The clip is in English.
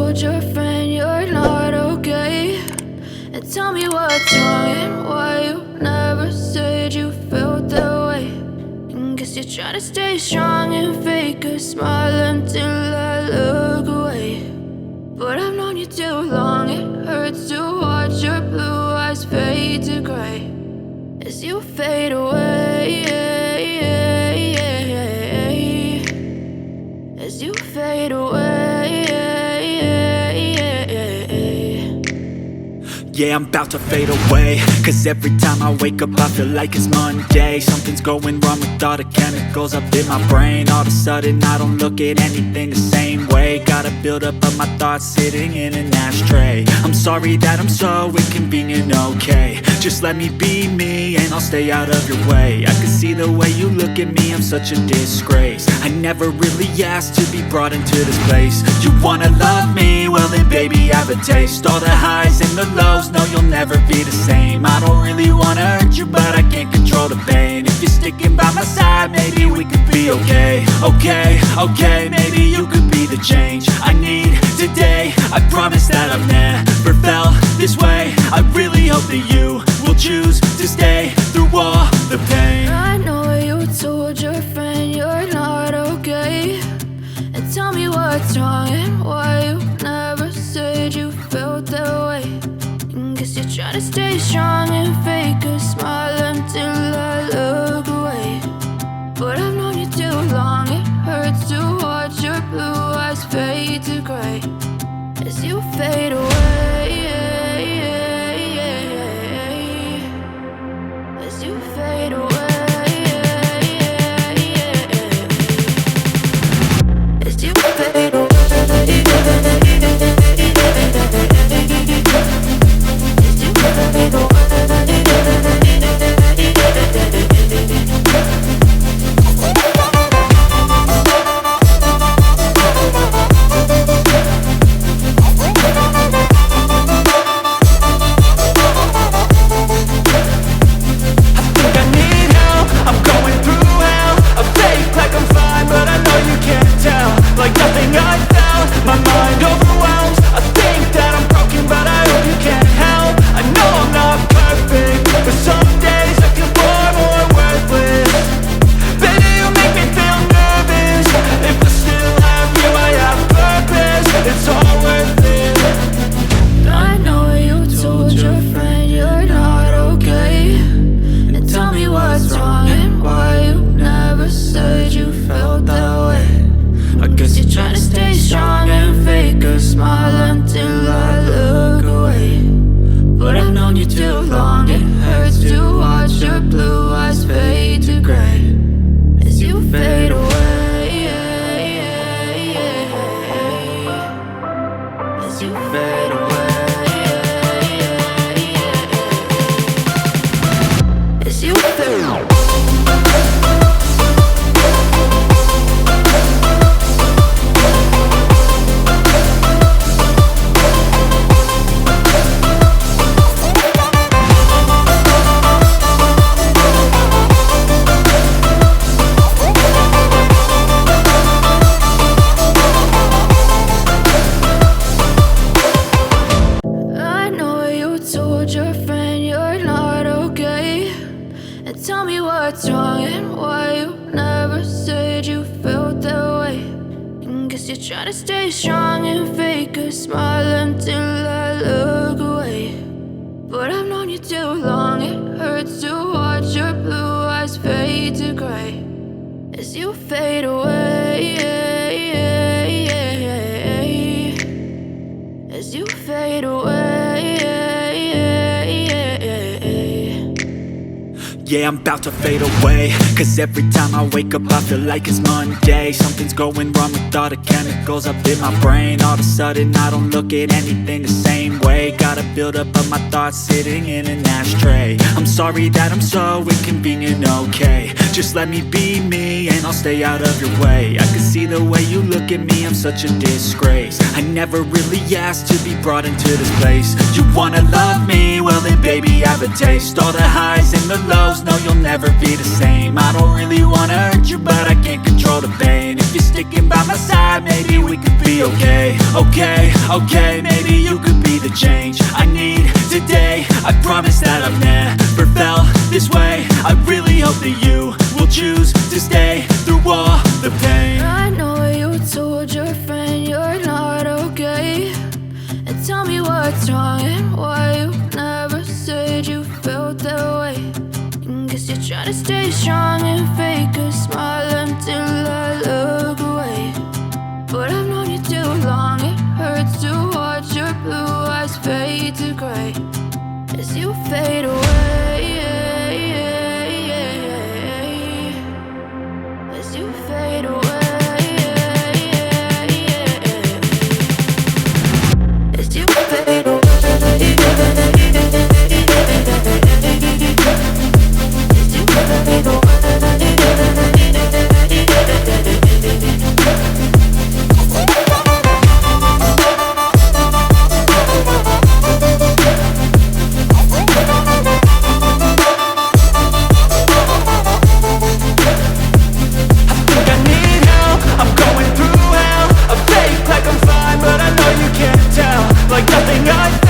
told your friend you're not okay? And tell me what's wrong and why you never said you felt that way. And guess you're trying to stay strong and fake a smile until I look away. But I've known you too long, it hurts to watch your blue eyes fade to gray as you fade away, as you fade away. Yeah, I'm about to fade away, cause every time I wake up I feel like it's Monday. Something's going wrong with all the chemicals up in my brain. All of a sudden I don't look at anything the same way. Got a buildup of my thoughts sitting in an ashtray. I'm sorry that I'm so inconvenient, okay? Just let me be me and I'll stay out of your way. I can see the way you look at me, I'm such a disgrace. I never really asked to be brought into this place. You wanna love me? Well then baby, have a taste. All the highs and the lows, no, you'll never be the same. I don't really wanna hurt you, but I can't control the pain. If you're sticking by my side, maybe we could be okay. Okay, maybe you could be the change I need today. I promise that I've never felt this way. I really hope that you will choose to stay through all the pain. I know you told your friend you're not okay. And tell me what's wrong and why you never said you felt that way. Guess you're trying to stay strong and fake a smile until I look away. But I've known you too long, it hurts to watch your blue eyes fade to gray as you fade away, as you fade away, as you fade away. Tell me what's wrong and why you never said you felt that way. And guess you're trying to stay strong and fake a smile until I look away. But I've known you too long, it hurts to watch your blue eyes fade to gray as you fade away, as you fade away. Yeah, I'm about to fade away, cause every time I wake up I feel like it's Monday. Something's going wrong with all the chemicals up in my brain. All of a sudden I don't look at anything the same way. Got a buildup of my thoughts sitting in an ashtray. I'm sorry that I'm so inconvenient, okay? Just let me be me and I'll stay out of your way. I can see the way you look at me, I'm such a disgrace. I never really asked to be brought into this place. You wanna love me? Well then baby, have a taste. All the highs and the lows, no you'll never be the same. I don't really wanna hurt you, but I can't control the pain. If you're sticking by my side, maybe we could be okay. Okay, maybe you could be the change I need today. I promise that I've never felt this way. I really hope that you will choose to stay through all the pain. I know you told your friend you're not okay, and tell me what's wrong and why you never said you felt that way. Guess you're trying to stay strong and fake a smile until I look away. But I've known you too long, it hurts to watch your blue eyes fade to gray as you fade away. As you fade away. As you fade away. Like nothing I've